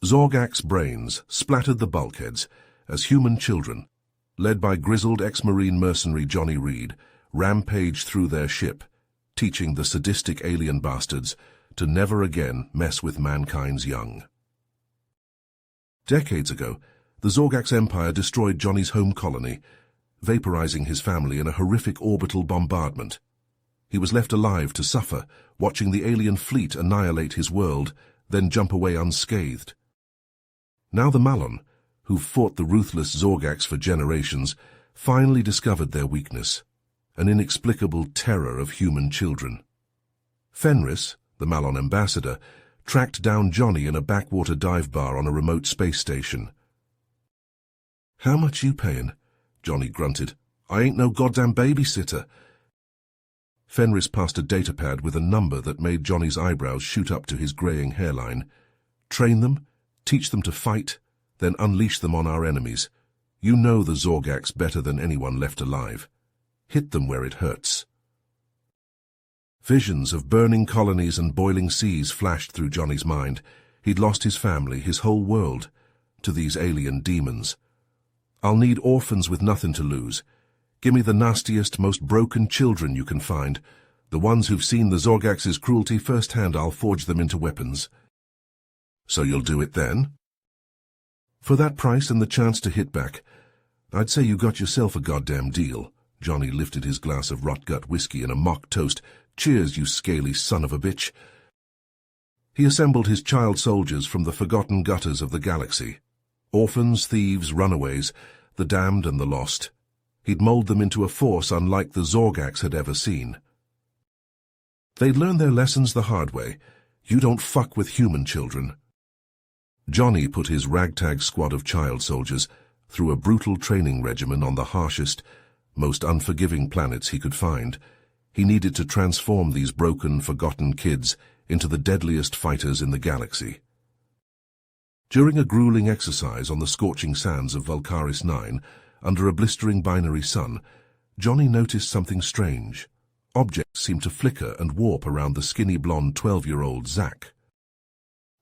Zorgak's brains splattered the bulkheads as human children, led by grizzled ex-Marine mercenary Johnny Reed, rampaged through their ship, teaching the sadistic alien bastards to never again mess with mankind's young. Decades ago, the Zorgak's empire destroyed Johnny's home colony, vaporizing his family in a horrific orbital bombardment. He was left alive to suffer, watching the alien fleet annihilate his world, then jump away unscathed. Now the Malon, who've fought the ruthless Zorgaks for generations, finally discovered their weakness, an inexplicable terror of human children. Fenris, the Malon ambassador, tracked down Johnny in a backwater dive bar on a remote space station. "How much you payin'?" Johnny grunted. "I ain't no goddamn babysitter." Fenris passed a datapad with a number that made Johnny's eyebrows shoot up to his graying hairline. "Train them, teach them to fight, then unleash them on our enemies. You know the Zorgaks better than anyone left alive. Hit them where it hurts." Visions of burning colonies and boiling seas flashed through Johnny's mind. He'd lost his family, his whole world, to these alien demons. "I'll need orphans with nothing to lose. Give me the nastiest, most broken children you can find. The ones who've seen the Zorgaks' cruelty firsthand. I'll forge them into weapons." "So you'll do it then?" "For that price and the chance to hit back, I'd say you got yourself a goddamn deal." Johnny lifted his glass of rot-gut whiskey in a mock toast. "Cheers, you scaly son of a bitch." He assembled his child soldiers from the forgotten gutters of the galaxy. Orphans, thieves, runaways, the damned and the lost. He'd mold them into a force unlike the Zorgaks had ever seen. They'd learn their lessons the hard way. You don't fuck with human children. Johnny put his ragtag squad of child soldiers through a brutal training regimen on the harshest, most unforgiving planets he could find. He needed to transform these broken, forgotten kids into the deadliest fighters in the galaxy. During a grueling exercise on the scorching sands of Vulcaris 9, under a blistering binary sun, Johnny noticed something strange. Objects seemed to flicker and warp around the skinny blonde 12-year-old Zack.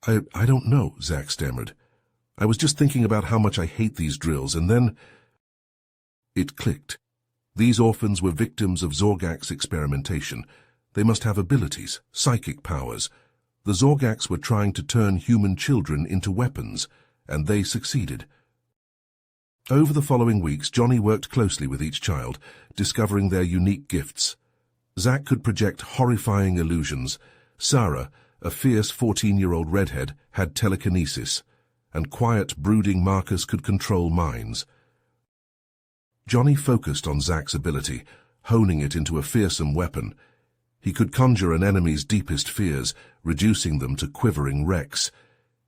I don't know," Zack stammered. "I was just thinking about how much I hate these drills, and then—" It clicked. These orphans were victims of Zorgak's experimentation. They must have abilities, psychic powers. The Zorgaks were trying to turn human children into weapons, and they succeeded. Over the following weeks, Johnny worked closely with each child, discovering their unique gifts. Zack could project horrifying illusions. Sarah, a fierce 14-year-old redhead, had telekinesis, and quiet, brooding Marcus could control minds. Johnny focused on Zack's ability, honing it into a fearsome weapon. He could conjure an enemy's deepest fears, reducing them to quivering wrecks.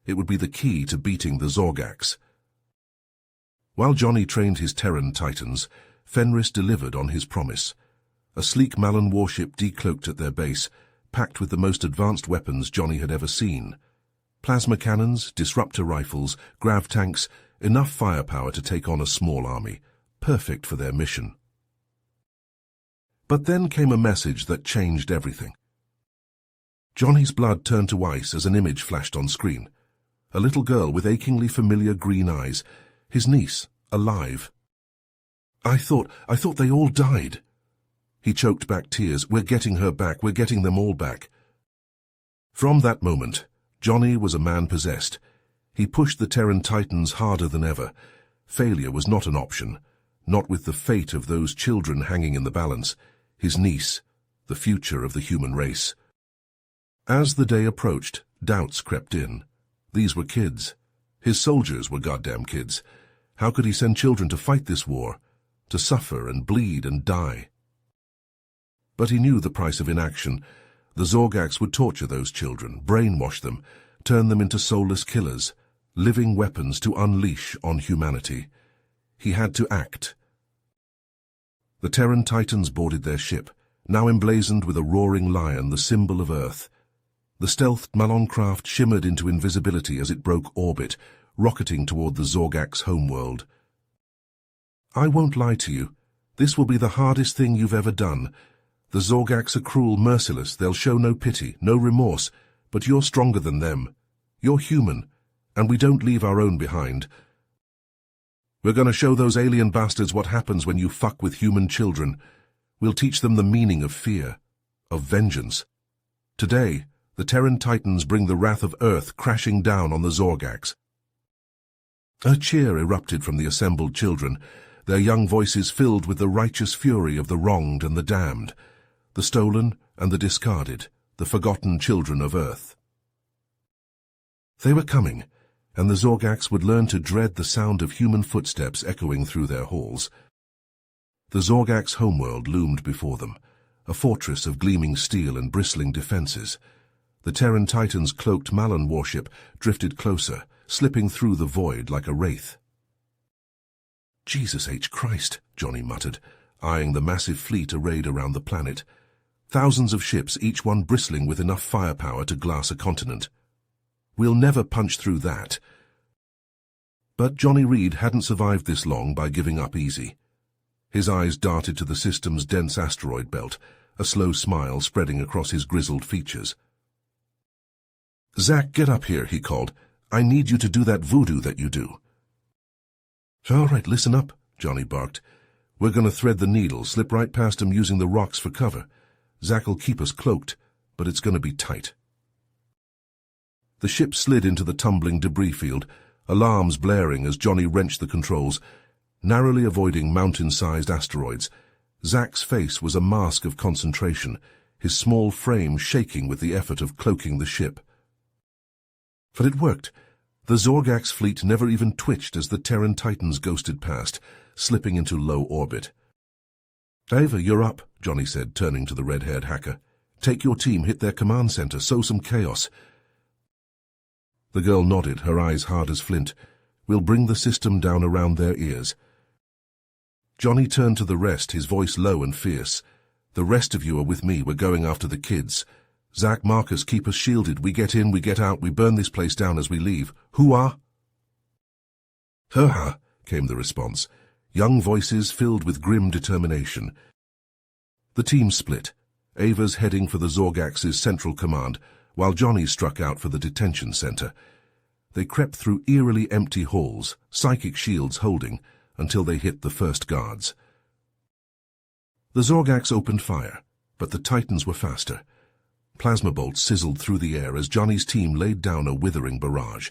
It would be the key to beating the Zorgaks. While Johnny trained his Terran Titans, Fenris delivered on his promise. A sleek Malon warship decloaked at their base, packed with the most advanced weapons Johnny had ever seen. Plasma cannons, disruptor rifles, grav tanks, enough firepower to take on a small army, perfect for their mission. But then came a message that changed everything. Johnny's blood turned to ice as an image flashed on screen. A little girl with achingly familiar green eyes, his niece, alive. I thought they all died." He choked back tears. "We're getting her back. We're getting them all back." From that moment, Johnny was a man possessed. He pushed the Terran Titans harder than ever. Failure was not an option, not with the fate of those children hanging in the balance. His niece, the future of the human race. As the day approached, doubts crept in. These were kids. His soldiers were goddamn kids. How could he send children to fight this war, to suffer and bleed and die? But he knew the price of inaction. The Zorgaks would torture those children, brainwash them, turn them into soulless killers, living weapons to unleash on humanity. He had to act. The Terran Titans boarded their ship, now emblazoned with a roaring lion, the symbol of Earth. The stealthed Malon craft shimmered into invisibility as it broke orbit, rocketing toward the Zorgaks' homeworld. "I won't lie to you. This will be the hardest thing you've ever done. The Zorgaks are cruel, merciless. They'll show no pity, no remorse. But you're stronger than them. You're human, And we don't leave our own behind. We're gonna show those alien bastards what happens when you fuck with human children. We'll teach them the meaning of fear, of vengeance. Today, the Terran Titans bring the wrath of Earth crashing down on the Zorgax. A cheer erupted from the assembled children, their young voices filled with the righteous fury of the wronged and the damned, the stolen and the discarded, the forgotten children of Earth. They were coming, and the Zorgax would learn to dread the sound of human footsteps echoing through their halls. The Zorgax homeworld loomed before them, a fortress of gleaming steel and bristling defenses. The Terran Titan's cloaked Malan warship drifted closer, slipping through the void like a wraith. "Jesus H. Christ," Johnny muttered, eyeing the massive fleet arrayed around the planet. Thousands of ships, each one bristling with enough firepower to glass a continent. "We'll never punch through that." But Johnny Reed hadn't survived this long by giving up easy. His eyes darted to the system's dense asteroid belt, a slow smile spreading across his grizzled features. "Zack, get up here," he called. "I need you to do that voodoo that you do." "All right, listen up," Johnny barked. "We're going to thread the needle, slip right past him using the rocks for cover. Zack'll keep us cloaked, but it's going to be tight." The ship slid into the tumbling debris field, alarms blaring as Johnny wrenched the controls, narrowly avoiding mountain-sized asteroids. Zack's face was a mask of concentration, his small frame shaking with the effort of cloaking the ship. But it worked. The Zorgax fleet never even twitched as the Terran Titans ghosted past, slipping into low orbit. "Ava, you're up," Johnny said, turning to the red-haired hacker. "Take your team, hit their command center, sow some chaos." The girl nodded, her eyes hard as flint. "We'll bring the system down around their ears." Johnny turned to the rest, his voice low and fierce. "The rest of you are with me. We're going after the kids. Zack, Marcus, keep us shielded. We get in, we get out, we burn this place down as we leave. Hoo-ah!" "Ha-ha," came the response, young voices filled with grim determination. The team split, Ava's heading for the Zorgax's central command, while Johnny struck out for the detention center. They crept through eerily empty halls, psychic shields holding, until they hit the first guards. The Zorgax opened fire, but the Titans were faster. Plasma bolts sizzled through the air as Johnny's team laid down a withering barrage.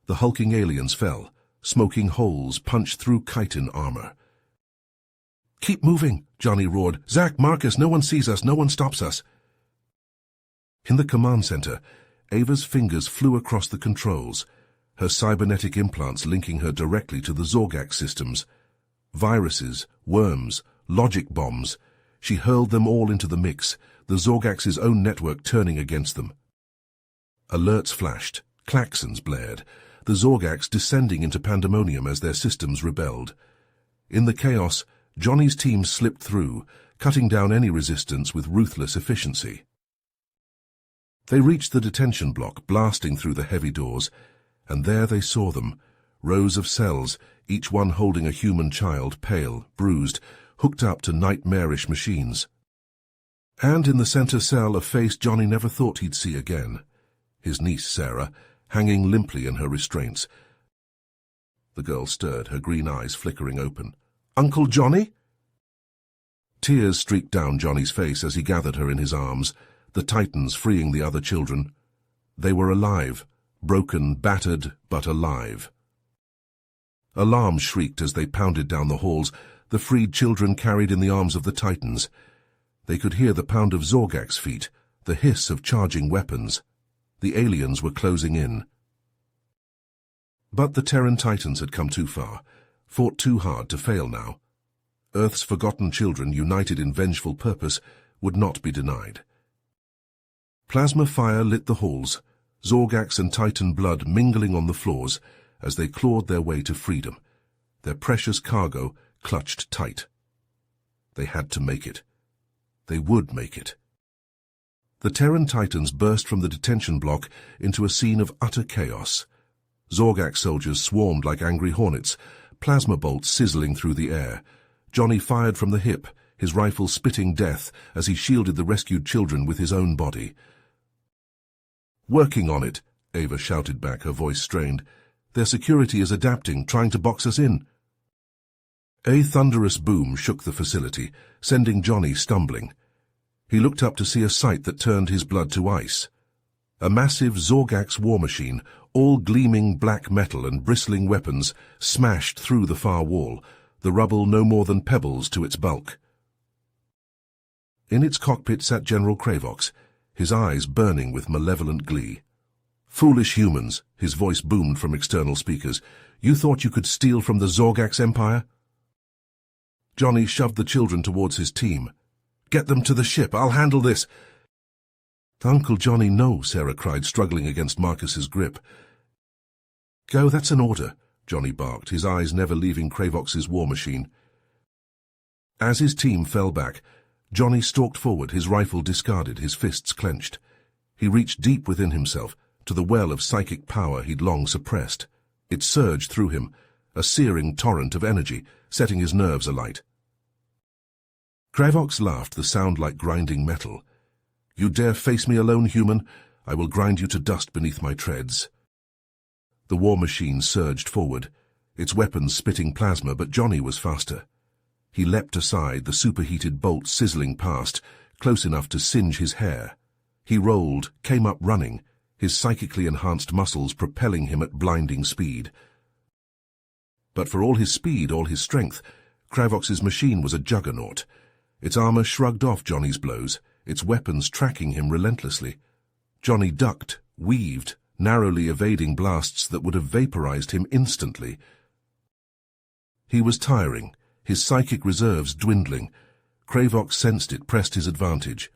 The hulking aliens fell, smoking holes punched through chitin armor. "Keep moving," Johnny roared. "Zack, Marcus, no one sees us, no one stops us." In the command center, Ava's fingers flew across the controls, her cybernetic implants linking her directly to the Zorgax systems. Viruses, worms, logic bombs. She hurled them all into the mix, the Zorgax's own network turning against them. Alerts flashed, klaxons blared, the Zorgax descending into pandemonium as their systems rebelled. In the chaos, Johnny's team slipped through, cutting down any resistance with ruthless efficiency. They reached the detention block, blasting through the heavy doors, and there they saw them, rows of cells, each one holding a human child, pale, bruised, hooked up to nightmarish machines. And in the center cell, a face Johnny never thought he'd see again. His niece, Sarah, hanging limply in her restraints. The girl stirred, her green eyes flickering open. "Uncle Johnny?" Tears streaked down Johnny's face as he gathered her in his arms, the Titans freeing the other children. They were alive, broken, battered, but alive. Alarms shrieked as they pounded down the halls, the freed children carried in the arms of the Titans. They could hear the pound of Zorgax feet, the hiss of charging weapons. The aliens were closing in. But the Terran Titans had come too far, fought too hard to fail now. Earth's forgotten children, united in vengeful purpose, would not be denied. Plasma fire lit the halls, Zorgax and Titan blood mingling on the floors as they clawed their way to freedom, their precious cargo clutched tight. They had to make it. They would make it. The Terran Titans burst from the detention block into a scene of utter chaos. Zorgax soldiers swarmed like angry hornets, plasma bolts sizzling through the air. Johnny fired from the hip, his rifle spitting death as he shielded the rescued children with his own body. "Working on it," Ava shouted back, her voice strained. Their security is adapting, trying to box us in. A thunderous boom shook the facility, sending Johnny stumbling. He looked up to see a sight that turned his blood to ice. A massive Zorgax war machine, all gleaming black metal and bristling weapons, smashed through the far wall, the rubble no more than pebbles to its bulk. In its cockpit sat General Kravox, his eyes burning with malevolent glee. "Foolish humans," his voice boomed from external speakers. "You thought you could steal from the Zorgax Empire?" Johnny shoved the children towards his team. "Get them to the ship. I'll handle this." "Uncle Johnny, no," Sarah cried, struggling against Marcus's grip. "Go, that's an order," Johnny barked, his eyes never leaving Kravox's war machine. As his team fell back, Johnny stalked forward, his rifle discarded, his fists clenched. He reached deep within himself, to the well of psychic power he'd long suppressed. It surged through him, a searing torrent of energy, setting his nerves alight. Kravox laughed, the sound like grinding metal. "You dare face me alone, human? I will grind you to dust beneath my treads." The war machine surged forward, its weapons spitting plasma, but Johnny was faster. He leapt aside, the superheated bolt sizzling past, close enough to singe his hair. He rolled, came up running, his psychically enhanced muscles propelling him at blinding speed. But for all his speed, all his strength, Kravox's machine was a juggernaut. Its armor shrugged off Johnny's blows, its weapons tracking him relentlessly. Johnny ducked, weaved, narrowly evading blasts that would have vaporized him instantly. He was tiring, his psychic reserves dwindling. Kravox sensed it, pressed his advantage.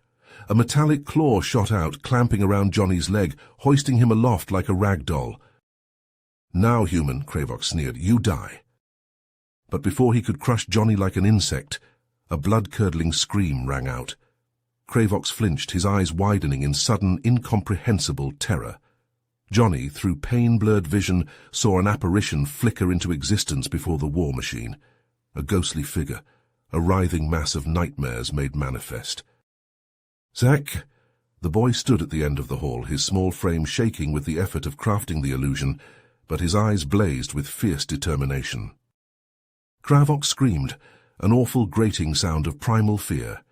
A metallic claw shot out, clamping around Johnny's leg, hoisting him aloft like a rag doll. "Now, human," Kravox sneered, "you die." But before he could crush Johnny like an insect, a blood-curdling scream rang out. Kravox flinched, his eyes widening in sudden, incomprehensible terror. Johnny, through pain-blurred vision, saw an apparition flicker into existence before the war machine. A ghostly figure, a writhing mass of nightmares made manifest. "Zach!" The boy stood at the end of the hall, his small frame shaking with the effort of crafting the illusion, but his eyes blazed with fierce determination. Kravox screamed, an awful grating sound of primal fear.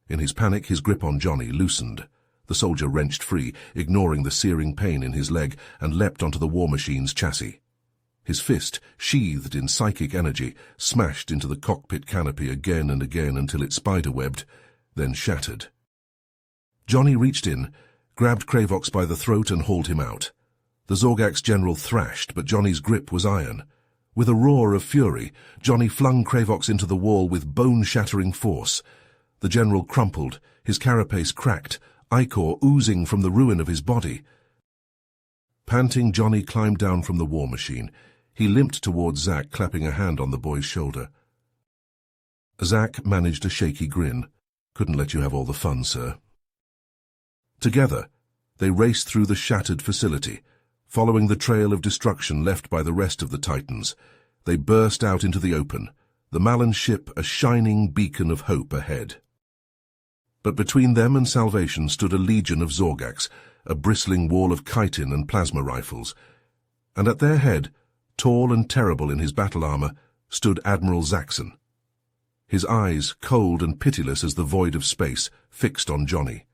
In his panic, his grip on Johnny loosened. The soldier wrenched free, ignoring the searing pain in his leg, and leapt onto the war machine's chassis. His fist, sheathed in psychic energy, smashed into the cockpit canopy again and again until it spiderwebbed, then shattered. Johnny reached in, grabbed Kravox by the throat and hauled him out. The Zorgax general thrashed, but Johnny's grip was iron. With a roar of fury, Johnny flung Kravox into the wall with bone-shattering force. The general crumpled, his carapace cracked, ichor oozing from the ruin of his body. Panting, Johnny climbed down from the war machine. He limped towards Zach, clapping a hand on the boy's shoulder. Zach managed a shaky grin. "Couldn't let you have all the fun, sir." Together, they raced through the shattered facility. Following the trail of destruction left by the rest of the Titans, they burst out into the open, the Mallan ship a shining beacon of hope ahead. But between them and salvation stood a legion of Zorgax, a bristling wall of chitin and plasma rifles. And at their head, tall and terrible in his battle armor, stood Admiral Zaxxon. His eyes, cold and pitiless as the void of space, fixed on Johnny.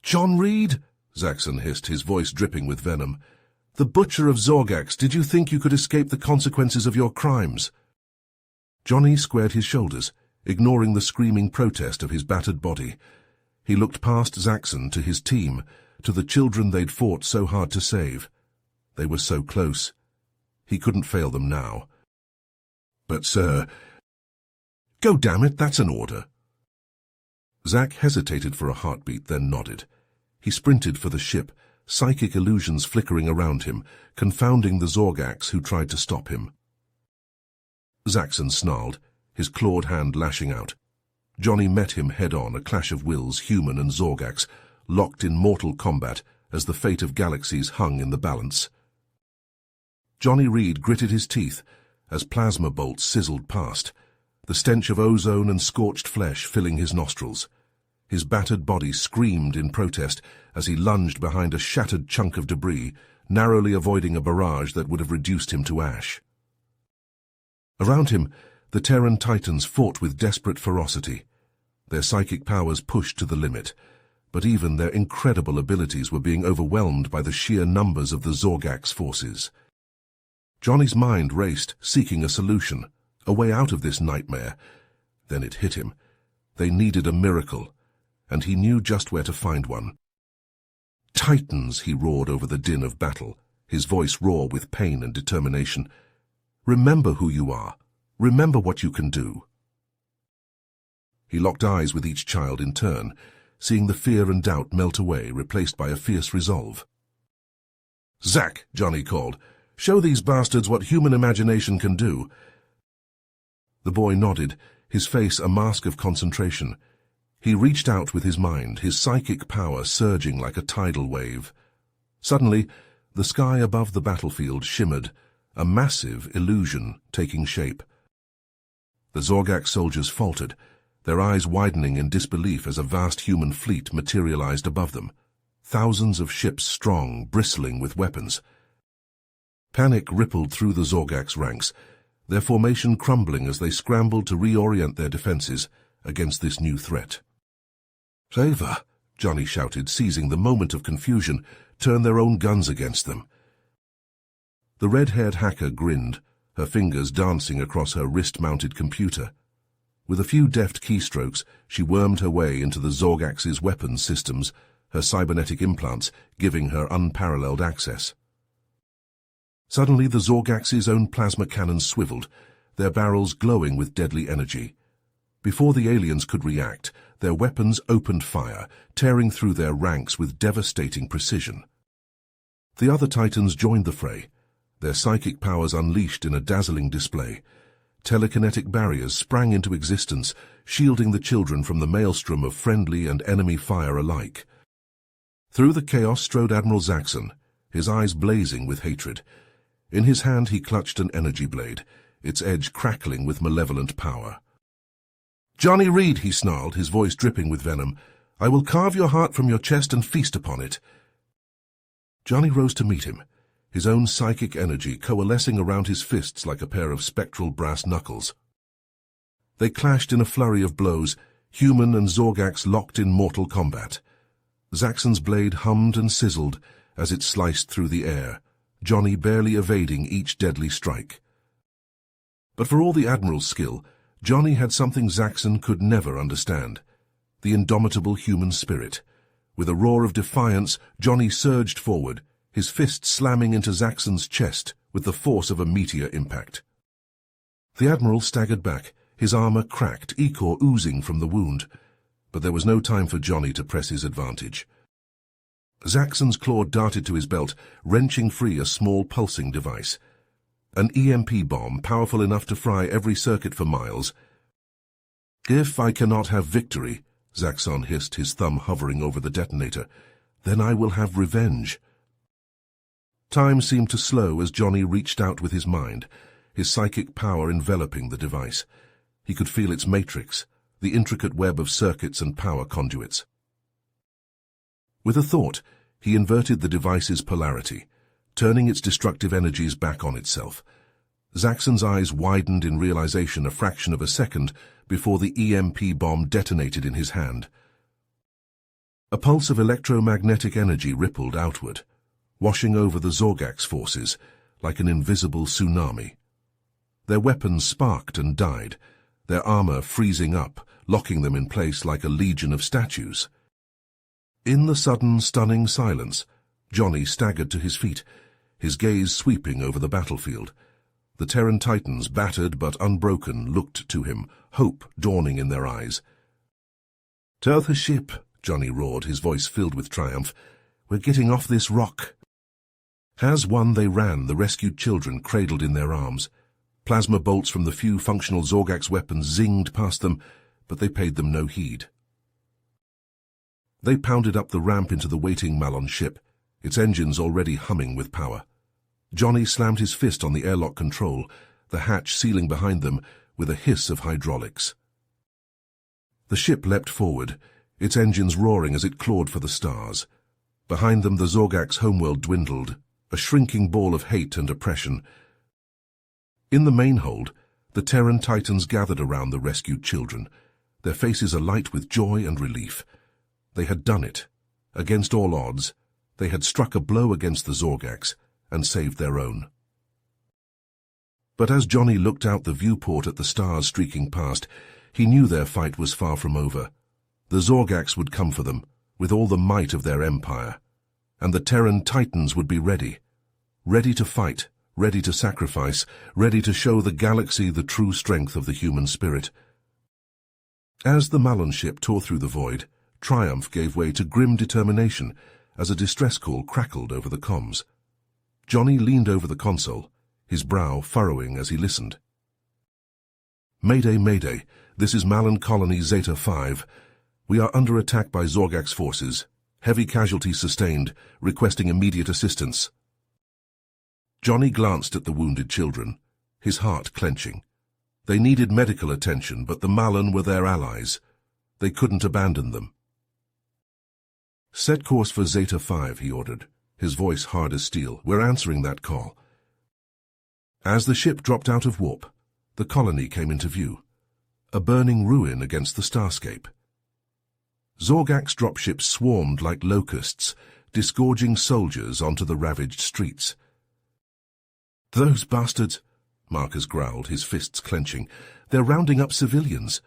"John Reed," Zaxxon hissed, his voice dripping with venom. "The butcher of Zorgax, did you think you could escape the consequences of your crimes?" Johnny squared his shoulders, ignoring the screaming protest of his battered body. He looked past Zaxxon to his team, to the children they'd fought so hard to save. They were so close. He couldn't fail them now. "But, sir—" "Go, damn it, that's an order." Zach hesitated for a heartbeat, then nodded. He sprinted for the ship, psychic illusions flickering around him, confounding the Zorgax who tried to stop him. Zaxxon snarled, his clawed hand lashing out. Johnny met him head-on, a clash of wills, human and Zorgax, locked in mortal combat as the fate of galaxies hung in the balance. Johnny Reed gritted his teeth as plasma bolts sizzled past, the stench of ozone and scorched flesh filling his nostrils. His battered body screamed in protest as he lunged behind a shattered chunk of debris, narrowly avoiding a barrage that would have reduced him to ash. Around him, the Terran Titans fought with desperate ferocity. Their psychic powers pushed to the limit, but even their incredible abilities were being overwhelmed by the sheer numbers of the Zorgak's forces. Johnny's mind raced, seeking a solution, a way out of this nightmare. Then it hit him. They needed a miracle, and he knew just where to find one. "Titans," he roared over the din of battle, his voice raw with pain and determination. "Remember who you are. Remember what you can do." He locked eyes with each child in turn, seeing the fear and doubt melt away, replaced by a fierce resolve. "Zack," Johnny called, "show these bastards what human imagination can do." The boy nodded, his face a mask of concentration. He reached out with his mind, his psychic power surging like a tidal wave. Suddenly, the sky above the battlefield shimmered, a massive illusion taking shape. The Zorgak soldiers faltered, their eyes widening in disbelief as a vast human fleet materialized above them, thousands of ships strong, bristling with weapons. Panic rippled through the Zorgak's ranks, their formation crumbling as they scrambled to reorient their defenses against this new threat. "Favor," Johnny shouted, seizing the moment of confusion, turn their own guns against them. The red-haired hacker grinned, her fingers dancing across her wrist-mounted computer. With a few deft keystrokes, she wormed her way into the Zorgax's weapons systems, her cybernetic implants giving her unparalleled access. Suddenly the Zorgax's own plasma cannons swiveled, their barrels glowing with deadly energy. Before the aliens could react, their weapons opened fire, tearing through their ranks with devastating precision. The other Titans joined the fray, their psychic powers unleashed in a dazzling display. Telekinetic barriers sprang into existence, shielding the children from the maelstrom of friendly and enemy fire alike. Through the chaos strode Admiral Zaxxon, his eyes blazing with hatred. In his hand he clutched an energy blade, its edge crackling with malevolent power. "Johnny Reed," he snarled, his voice dripping with venom, "I will carve your heart from your chest and feast upon it." Johnny rose to meet him, his own psychic energy coalescing around his fists like a pair of spectral brass knuckles. They clashed in a flurry of blows, human and Zorgax locked in mortal combat. Zaxxon's blade hummed and sizzled as it sliced through the air, Johnny barely evading each deadly strike. But for all the Admiral's skill, Johnny had something Zaxxon could never understand, the indomitable human spirit. With a roar of defiance, Johnny surged forward, his fist slamming into Zaxxon's chest with the force of a meteor impact. The Admiral staggered back, his armor cracked, ichor oozing from the wound, but there was no time for Johnny to press his advantage. Zaxxon's claw darted to his belt, wrenching free a small pulsing device. An EMP bomb, powerful enough to fry every circuit for miles. "If I cannot have victory," Zaxxon hissed, his thumb hovering over the detonator, "then I will have revenge." Time seemed to slow as Johnny reached out with his mind, his psychic power enveloping the device. He could feel its matrix, the intricate web of circuits and power conduits. With a thought, he inverted the device's polarity, turning its destructive energies back on itself. Zaxxon's eyes widened in realization a fraction of a second before the EMP bomb detonated in his hand. A pulse of electromagnetic energy rippled outward, washing over the Zorgax forces like an invisible tsunami. Their weapons sparked and died, their armor freezing up, locking them in place like a legion of statues. In the sudden, stunning silence, Johnny staggered to his feet, his gaze sweeping over the battlefield. The Terran Titans, battered but unbroken, looked to him, hope dawning in their eyes. "Tell the ship," Johnny roared, his voice filled with triumph, "we're getting off this rock." As one they ran, the rescued children cradled in their arms. Plasma bolts from the few functional Zorgax weapons zinged past them, but they paid them no heed. They pounded up the ramp into the waiting Malon ship, its engines already humming with power. Johnny slammed his fist on the airlock control, the hatch sealing behind them with a hiss of hydraulics. The ship leapt forward, its engines roaring as it clawed for the stars. Behind them the Zorgax homeworld dwindled, a shrinking ball of hate and oppression. In the main hold, the Terran Titans gathered around the rescued children, their faces alight with joy and relief. They had done it. Against all odds, they had struck a blow against the Zorgax and saved their own. But as Johnny looked out the viewport at the stars streaking past, he knew their fight was far from over. The Zorgax would come for them, with all the might of their empire, and the Terran Titans would be ready to fight, ready to sacrifice, ready to show the galaxy the true strength of the human spirit. As the Malon ship tore through the void, triumph gave way to grim determination as a distress call crackled over the comms. Johnny leaned over the console, his brow furrowing as he listened. "Mayday, Mayday, this is Malon Colony Zeta 5. We are under attack by Zorgax forces. Heavy casualties sustained, requesting immediate assistance." Johnny glanced at the wounded children, his heart clenching. They needed medical attention, but the Malon were their allies. They couldn't abandon them. "Set course for Zeta 5, he ordered, his voice hard as steel. "We're answering that call." As the ship dropped out of warp, the colony came into view, a burning ruin against the starscape. Zorgax dropships swarmed like locusts, disgorging soldiers onto the ravaged streets. "Those bastards," Marcus growled, his fists clenching. "They're rounding up civilians."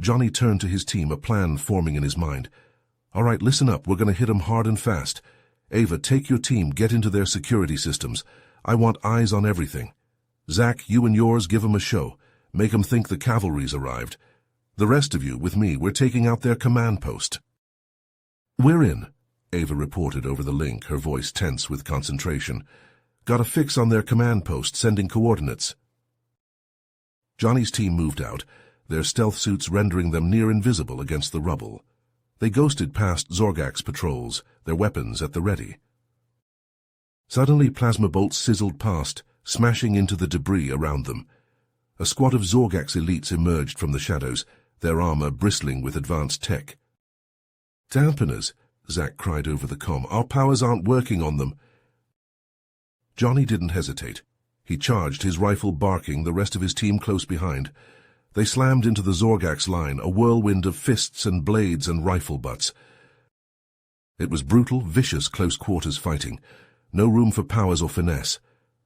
Johnny turned to his team, a plan forming in his mind. "All right, listen up. We're going to hit them hard and fast. Ava, take your team, get into their security systems. I want eyes on everything. Zach, you and yours, give them a show. Make them think the cavalry's arrived. The rest of you, with me, we're taking out their command post." "We're in," Ava reported over the link, her voice tense with concentration. "Got a fix on their command post, sending coordinates." Johnny's team moved out, their stealth suits rendering them near invisible against the rubble. They ghosted past Zorgax patrols, their weapons at the ready. Suddenly plasma bolts sizzled past, smashing into the debris around them. A squad of Zorgax elites emerged from the shadows, their armor bristling with advanced tech. "Dampeners," Zach cried over the comm. "Our powers aren't working on them." Johnny didn't hesitate. He charged, his rifle barking, the rest of his team close behind. They slammed into the Zorgax line, a whirlwind of fists and blades and rifle butts. It was brutal, vicious close-quarters fighting. No room for powers or finesse.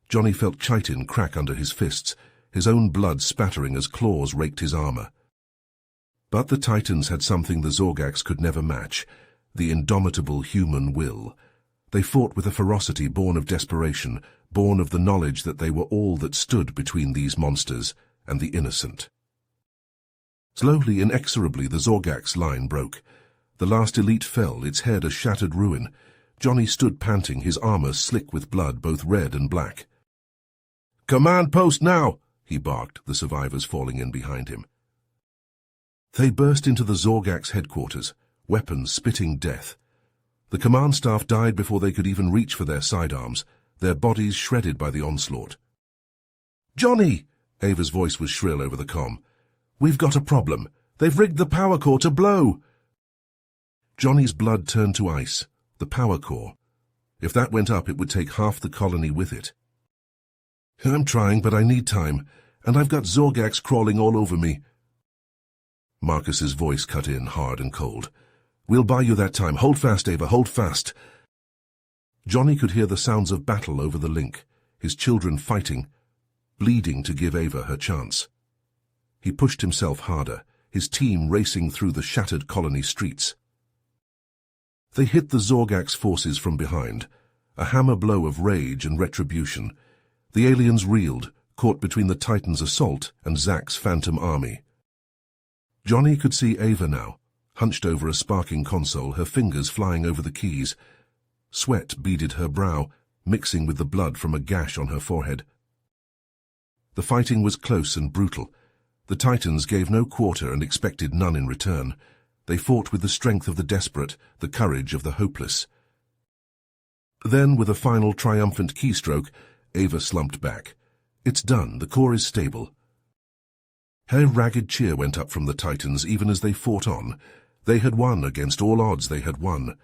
Johnny felt chitin crack under his fists, his own blood spattering as claws raked his armor. But the Titans had something the Zorgax could never match, the indomitable human will. They fought with a ferocity born of desperation, born of the knowledge that they were all that stood between these monsters and the innocent. Slowly, inexorably, the Zorgax line broke. The last elite fell, its head a shattered ruin. Johnny stood panting, his armor slick with blood, both red and black. "Command post now!" he barked, the survivors falling in behind him. They burst into the Zorgax headquarters, weapons spitting death. The command staff died before they could even reach for their sidearms, their bodies shredded by the onslaught. "Johnny!" Ava's voice was shrill over the comm. "We've got a problem. They've rigged the power core to blow." Johnny's blood turned to ice. The power core. If that went up, it would take half the colony with it. "I'm trying, but I need time, and I've got Zorgax crawling all over me." Marcus's voice cut in, hard and cold. "We'll buy you that time. Hold fast, Ava, hold fast." Johnny could hear the sounds of battle over the link, his children fighting, bleeding to give Ava her chance. He pushed himself harder, his team racing through the shattered colony streets. They hit the Zorgax forces from behind, a hammer blow of rage and retribution. The aliens reeled, caught between the Titan's assault and Zach's phantom army. Johnny could see Ava now, hunched over a sparking console, her fingers flying over the keys. Sweat beaded her brow, mixing with the blood from a gash on her forehead. The fighting was close and brutal. The Titans gave no quarter and expected none in return. They fought with the strength of the desperate, the courage of the hopeless. Then, with a final triumphant keystroke, Ava slumped back. "It's done. The core is stable." Her ragged cheer went up from the Titans even as they fought on. They had won. Against all odds, they had won.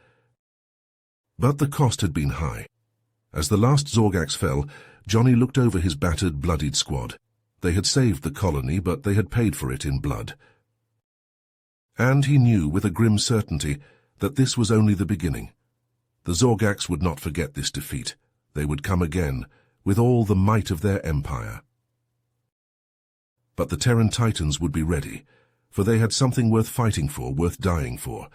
But the cost had been high. As the last Zorgax fell, Johnny looked over his battered, bloodied squad. They had saved the colony, but they had paid for it in blood. And he knew with a grim certainty that this was only the beginning. The Zorgax would not forget this defeat. They would come again, with all the might of their empire. But the Terran Titans would be ready, for they had something worth fighting for, worth dying for.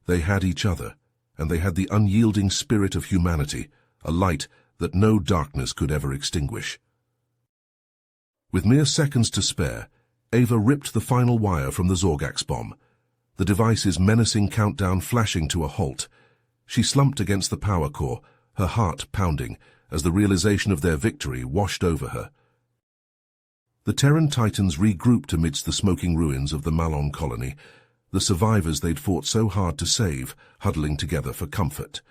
They had each other, and they had the unyielding spirit of humanity, a light that no darkness could ever extinguish. With mere seconds to spare, Ava ripped the final wire from the Zorgax bomb, the device's menacing countdown flashing to a halt. She slumped against the power core, her heart pounding, as the realization of their victory washed over her. The Terran Titans regrouped amidst the smoking ruins of the Malon colony, the survivors they'd fought so hard to save, huddling together for comfort.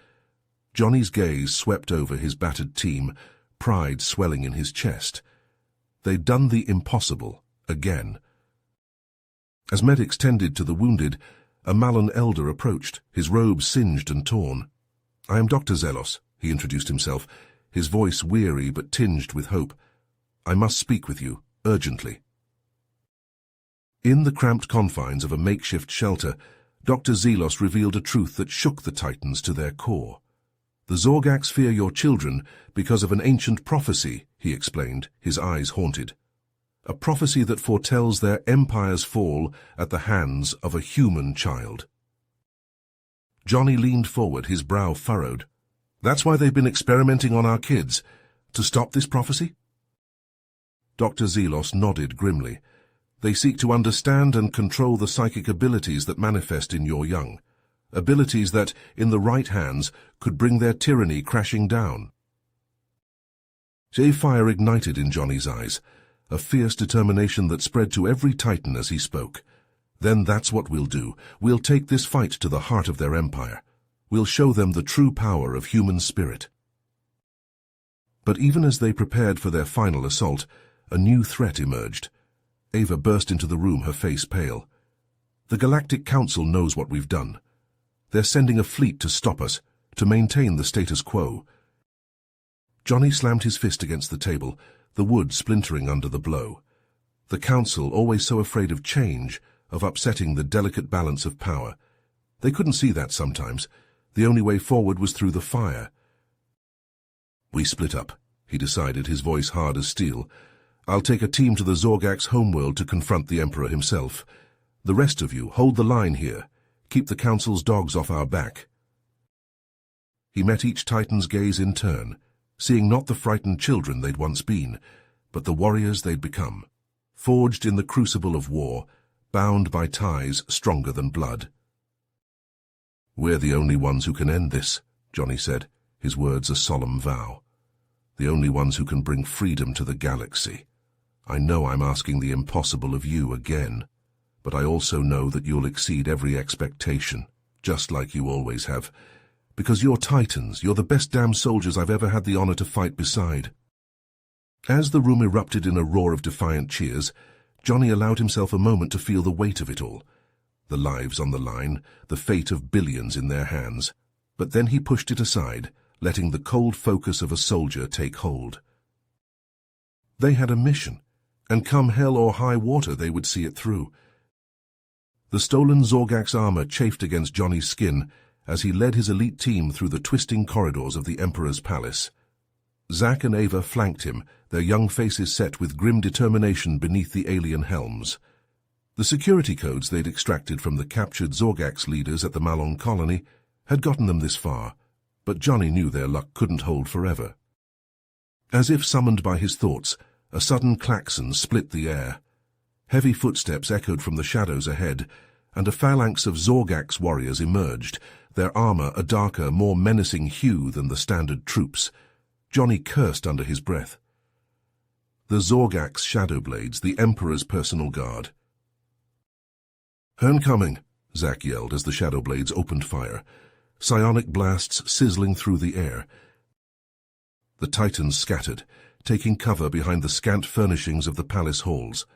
Johnny's gaze swept over his battered team, pride swelling in his chest. They'd done the impossible, again. As medics tended to the wounded, a Malon elder approached, his robe singed and torn. "I am Dr. Zelos," he introduced himself, his voice weary but tinged with hope. "I must speak with you, urgently." In the cramped confines of a makeshift shelter, Dr. Zelos revealed a truth that shook the Titans to their core. "The Zorgax fear your children because of an ancient prophecy," he explained, his eyes haunted. "A prophecy that foretells their empire's fall at the hands of a human child." Johnny leaned forward, his brow furrowed. "That's why they've been experimenting on our kids? To stop this prophecy?" Dr. Zelos nodded grimly. "They seek to understand and control the psychic abilities that manifest in your young. Abilities that, in the right hands, could bring their tyranny crashing down." Fire ignited in Johnny's eyes, a fierce determination that spread to every Titan as he spoke. "Then that's what we'll do. We'll take this fight to the heart of their empire. We'll show them the true power of human spirit." But even as they prepared for their final assault, a new threat emerged. Ava burst into the room, her face pale. "The Galactic Council knows what we've done. They're sending a fleet to stop us, to maintain the status quo." Johnny slammed his fist against the table, the wood splintering under the blow. The Council, always so afraid of change, of upsetting the delicate balance of power. They couldn't see that sometimes. The only way forward was through the fire. "We split up," he decided, his voice hard as steel. "I'll take a team to the Zorgax homeworld to confront the Emperor himself. The rest of you, hold the line here. Keep the Council's dogs off our back." He met each Titan's gaze in turn, seeing not the frightened children they'd once been, but the warriors they'd become, forged in the crucible of war, bound by ties stronger than blood. "We're the only ones who can end this," Johnny said, his words a solemn vow. "The only ones who can bring freedom to the galaxy. I know I'm asking the impossible of you again, but I also know that you'll exceed every expectation, just like you always have. Because you're Titans, you're the best damn soldiers I've ever had the honor to fight beside." As the room erupted in a roar of defiant cheers, Johnny allowed himself a moment to feel the weight of it all. The lives on the line, the fate of billions in their hands. But then he pushed it aside, letting the cold focus of a soldier take hold. They had a mission, and come hell or high water they would see it through. The stolen Zorgax armor chafed against Johnny's skin as he led his elite team through the twisting corridors of the Emperor's palace. Zack and Ava flanked him, their young faces set with grim determination beneath the alien helms. The security codes they'd extracted from the captured Zorgax leaders at the Malon colony had gotten them this far, but Johnny knew their luck couldn't hold forever. As if summoned by his thoughts, a sudden klaxon split the air. Heavy footsteps echoed from the shadows ahead, and a phalanx of Zorgax warriors emerged, their armor a darker, more menacing hue than the standard troops. Johnny cursed under his breath. The Zorgax Shadowblades, the Emperor's personal guard. "Homecoming!" Zack yelled as the Shadowblades opened fire, psionic blasts sizzling through the air. The Titans scattered, taking cover behind the scant furnishings of the palace halls.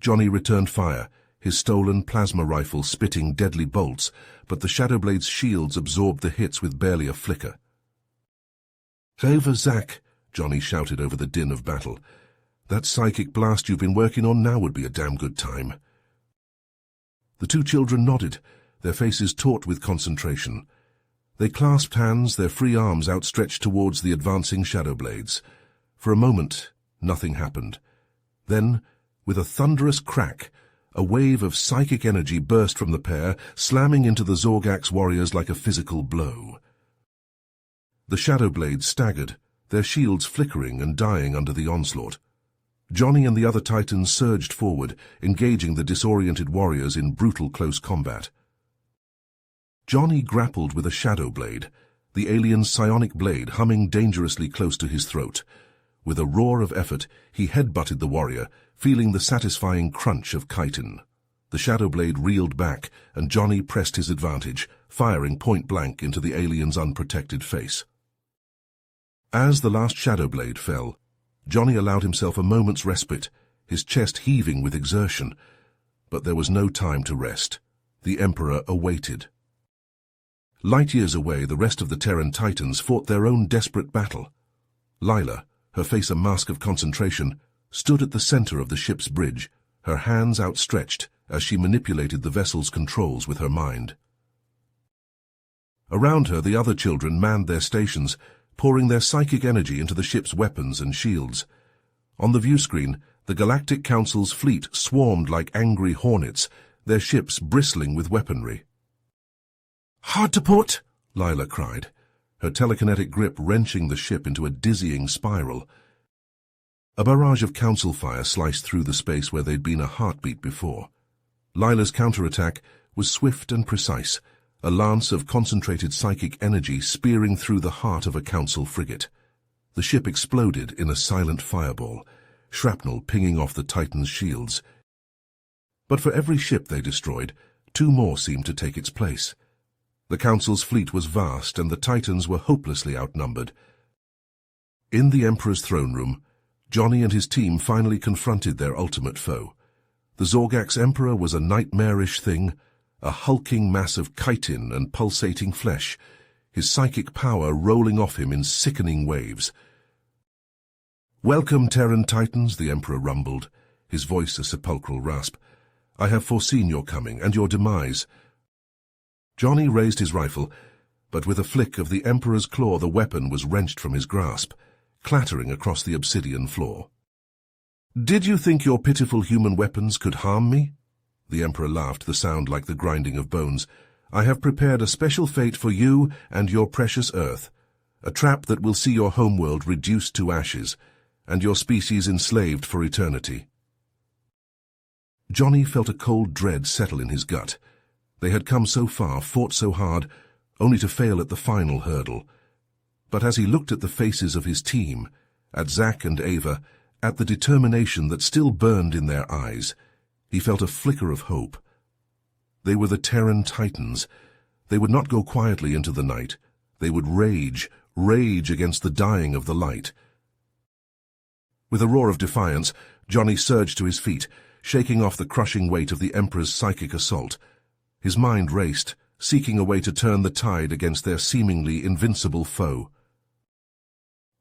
Johnny returned fire, his stolen plasma rifle spitting deadly bolts, but the Shadowblade's shields absorbed the hits with barely a flicker. "Over, Zack," Johnny shouted over the din of battle. "That psychic blast you've been working on now would be a damn good time." The two children nodded, their faces taut with concentration. They clasped hands, their free arms outstretched towards the advancing shadow blades. For a moment, nothing happened. Then, with a thunderous crack, a wave of psychic energy burst from the pair, slamming into the Zorgax warriors like a physical blow. The shadow blades staggered, their shields flickering and dying under the onslaught. Johnny and the other Titans surged forward, engaging the disoriented warriors in brutal close combat. Johnny grappled with a shadow blade, the alien's psionic blade humming dangerously close to his throat. With a roar of effort, he headbutted the warrior, feeling the satisfying crunch of chitin. The shadow blade reeled back, and Johnny pressed his advantage, firing point-blank into the alien's unprotected face. As the last shadow blade fell, Johnny allowed himself a moment's respite, his chest heaving with exertion. But there was no time to rest. The Emperor awaited. Light years away, the rest of the Terran Titans fought their own desperate battle. Lila, her face a mask of concentration, stood at the center of the ship's bridge, her hands outstretched as she manipulated the vessel's controls with her mind. Around her, the other children manned their stations, pouring their psychic energy into the ship's weapons and shields. On the view screen, the Galactic Council's fleet swarmed like angry hornets, their ships bristling with weaponry. "Hard to put," Lila cried, her telekinetic grip wrenching the ship into a dizzying spiral. A barrage of council fire sliced through the space where they'd been a heartbeat before. Lila's counterattack was swift and precise, a lance of concentrated psychic energy spearing through the heart of a council frigate. The ship exploded in a silent fireball, shrapnel pinging off the Titan's shields. But for every ship they destroyed, two more seemed to take its place. The Council's fleet was vast, and the Titans were hopelessly outnumbered. In the Emperor's throne room, Johnny and his team finally confronted their ultimate foe. The Zorgax Emperor was a nightmarish thing, a hulking mass of chitin and pulsating flesh, his psychic power rolling off him in sickening waves. "Welcome, Terran Titans," the Emperor rumbled, his voice a sepulchral rasp. "I have foreseen your coming and your demise." Johnny raised his rifle, but with a flick of the Emperor's claw the weapon was wrenched from his grasp, clattering across the obsidian floor. "Did you think your pitiful human weapons could harm me?" The Emperor laughed, the sound like the grinding of bones. "I have prepared a special fate for you and your precious Earth, a trap that will see your homeworld reduced to ashes, and your species enslaved for eternity." Johnny felt a cold dread settle in his gut. They had come so far, fought so hard, only to fail at the final hurdle. But as he looked at the faces of his team, at Zack and Ava, at the determination that still burned in their eyes, he felt a flicker of hope. They were the Terran Titans. They would not go quietly into the night. They would rage against the dying of the light. With a roar of defiance, Johnny surged to his feet, shaking off the crushing weight of the Emperor's psychic assault. His mind raced, seeking a way to turn the tide against their seemingly invincible foe.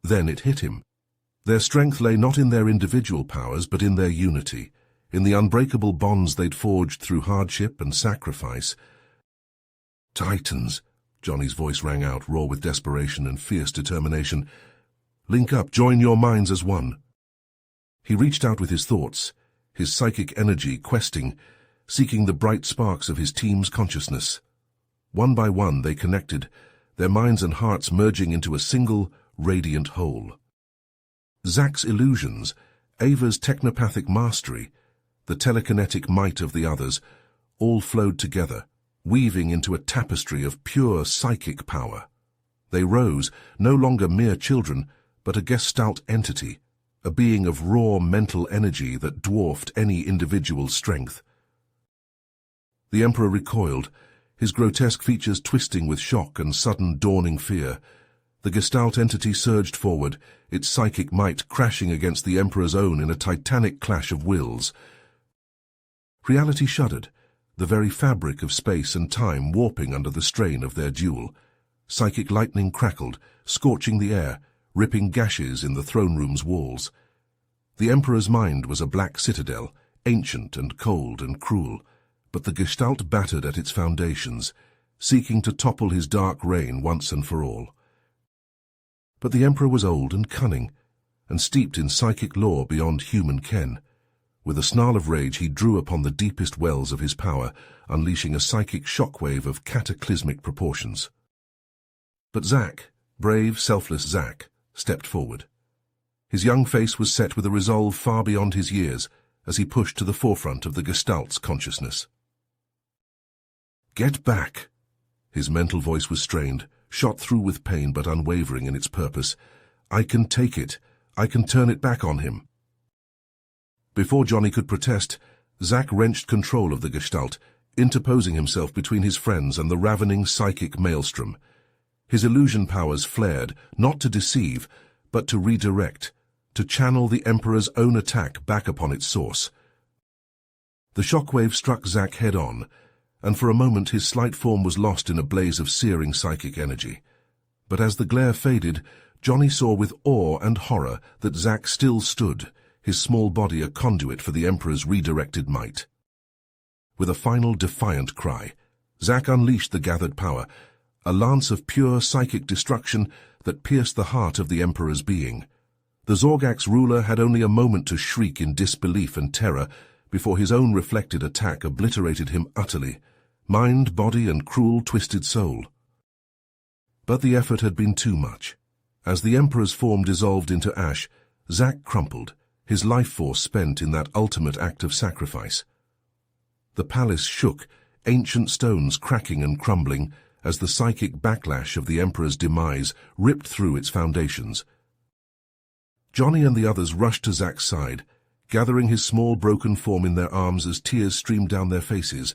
Then it hit him. Their strength lay not in their individual powers, but in their unity, in the unbreakable bonds they'd forged through hardship and sacrifice. "Titans," Johnny's voice rang out, raw with desperation and fierce determination. "Link up, join your minds as one." He reached out with his thoughts, his psychic energy questing, seeking the bright sparks of his team's consciousness. One by one they connected, their minds and hearts merging into a single, radiant whole. Zack's illusions, Ava's technopathic mastery, the telekinetic might of the others, all flowed together, weaving into a tapestry of pure psychic power. They rose, no longer mere children, but a gestalt entity, a being of raw mental energy that dwarfed any individual strength. The Emperor recoiled, his grotesque features twisting with shock and sudden dawning fear. The Gestalt entity surged forward, its psychic might crashing against the Emperor's own in a titanic clash of wills. Reality shuddered, the very fabric of space and time warping under the strain of their duel. Psychic lightning crackled, scorching the air, ripping gashes in the throne room's walls. The Emperor's mind was a black citadel, ancient and cold and cruel, but the Gestalt battered at its foundations, seeking to topple his dark reign once and for all. But the Emperor was old and cunning, and steeped in psychic lore beyond human ken. With a snarl of rage, he drew upon the deepest wells of his power, unleashing a psychic shockwave of cataclysmic proportions. But Zack, brave, selfless Zack, stepped forward. His young face was set with a resolve far beyond his years as he pushed to the forefront of the Gestalt's consciousness. "Get back!" His mental voice was strained, shot through with pain but unwavering in its purpose. "I can take it. I can turn it back on him." Before Johnny could protest, Zack wrenched control of the Gestalt, interposing himself between his friends and the ravening psychic maelstrom. His illusion powers flared, not to deceive, but to redirect, to channel the Emperor's own attack back upon its source. The shockwave struck Zack head-on, and for a moment his slight form was lost in a blaze of searing psychic energy. But as the glare faded, Johnny saw with awe and horror that Zack still stood, his small body a conduit for the Emperor's redirected might. With a final defiant cry, Zack unleashed the gathered power, a lance of pure psychic destruction that pierced the heart of the Emperor's being. The Zorgak's ruler had only a moment to shriek in disbelief and terror before his own reflected attack obliterated him utterly, mind, body, and cruel, twisted soul. But the effort had been too much. As the Emperor's form dissolved into ash, Zack crumpled, his life force spent in that ultimate act of sacrifice. The palace shook, ancient stones cracking and crumbling, as the psychic backlash of the Emperor's demise ripped through its foundations. Johnny and the others rushed to Zack's side, gathering his small broken form in their arms as tears streamed down their faces.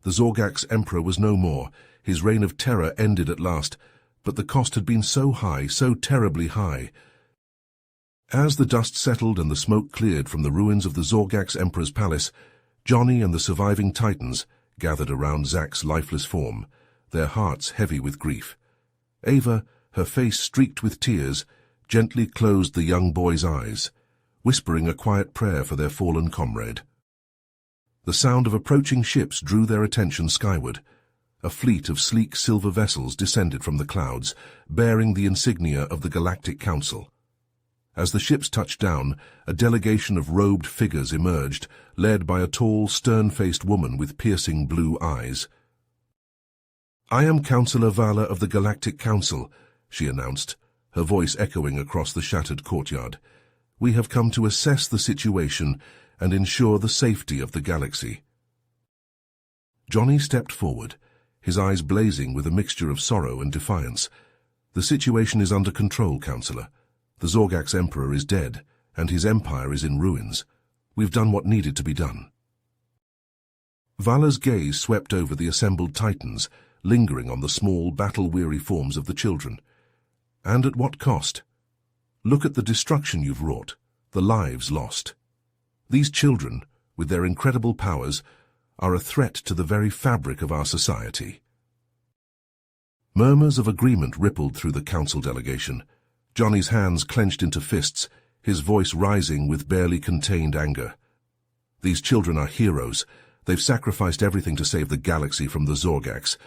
The Zorgak's Emperor was no more, his reign of terror ended at last, but the cost had been so high, so terribly high. As the dust settled and the smoke cleared from the ruins of the Zorgak's Emperor's palace, Johnny and the surviving Titans gathered around Zack's lifeless form, their hearts heavy with grief. Ava, her face streaked with tears, gently closed the young boy's eyes, whispering a quiet prayer for their fallen comrade. The sound of approaching ships drew their attention skyward. A fleet of sleek silver vessels descended from the clouds, bearing the insignia of the Galactic Council. As the ships touched down, a delegation of robed figures emerged, led by a tall, stern-faced woman with piercing blue eyes. "I am Councillor Vala of the Galactic Council," she announced, her voice echoing across the shattered courtyard. "We have come to assess the situation and ensure the safety of the galaxy." Johnny stepped forward, his eyes blazing with a mixture of sorrow and defiance. "The situation is under control, Councillor. The Zorgak's Emperor is dead, and his empire is in ruins. We've done what needed to be done." Vala's gaze swept over the assembled Titans, lingering on the small, battle-weary forms of the children. "And at what cost? Look at the destruction you've wrought, the lives lost. These children, with their incredible powers, are a threat to the very fabric of our society." Murmurs of agreement rippled through the council delegation. Johnny's hands clenched into fists, his voice rising with barely contained anger. "These children are heroes. They've sacrificed everything to save the galaxy from the Zorgaks.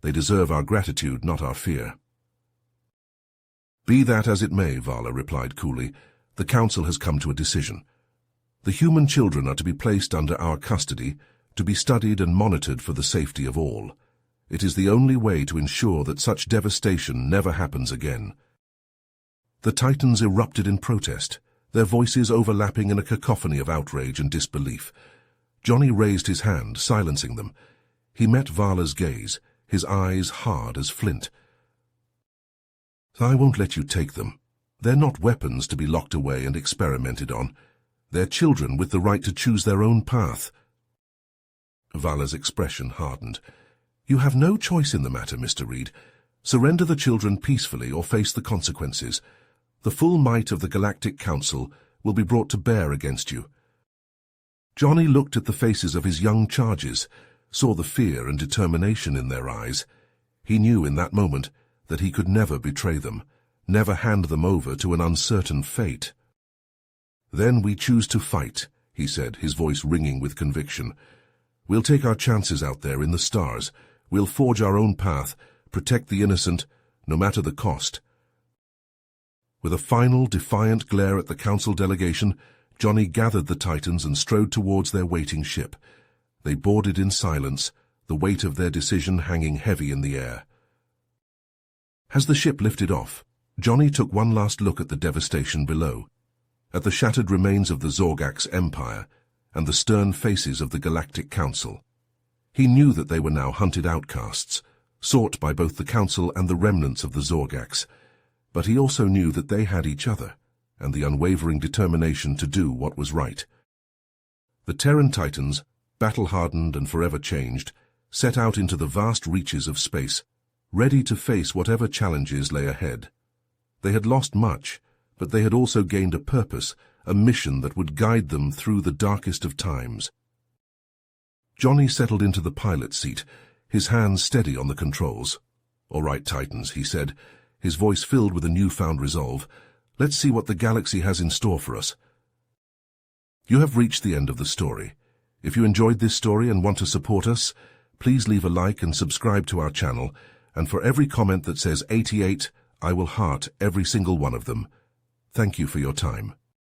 They deserve our gratitude, not our fear." "Be that as it may," Vala replied coolly, "the Council has come to a decision. The human children are to be placed under our custody, to be studied and monitored for the safety of all. It is the only way to ensure that such devastation never happens again." The Titans erupted in protest, their voices overlapping in a cacophony of outrage and disbelief. Johnny raised his hand, silencing them. He met Vala's gaze, his eyes hard as flint. "I won't let you take them. They're not weapons to be locked away and experimented on. They're children with the right to choose their own path." Vala's expression hardened. "You have no choice in the matter, Mr. Reed. Surrender the children peacefully or face the consequences. The full might of the Galactic Council will be brought to bear against you." Johnny looked at the faces of his young charges, saw the fear and determination in their eyes. He knew in that moment that he could never betray them, Never hand them over to an uncertain fate. "Then we choose to fight," he said, his voice ringing with conviction. "We'll take our chances out there in the stars. We'll forge our own path, protect the innocent, no matter the cost." With a final, defiant glare at the council delegation, Johnny gathered the Titans and strode towards their waiting ship. They boarded in silence, the weight of their decision hanging heavy in the air. As the ship lifted off, Johnny took one last look at the devastation below, at the shattered remains of the Zorgax Empire and the stern faces of the Galactic Council. He knew that they were now hunted outcasts, sought by both the Council and the remnants of the Zorgax, but he also knew that they had each other and the unwavering determination to do what was right. The Terran Titans, battle-hardened and forever changed, set out into the vast reaches of space, ready to face whatever challenges lay ahead. They had lost much, but they had also gained a purpose, a mission that would guide them through the darkest of times. Johnny settled into the pilot's seat, his hands steady on the controls. "All right, Titans," he said, his voice filled with a newfound resolve. "Let's see what the galaxy has in store for us." You have reached the end of the story. If you enjoyed this story and want to support us, please leave a like and subscribe to our channel, and for every comment that says 88, I will heart every single one of them. Thank you for your time.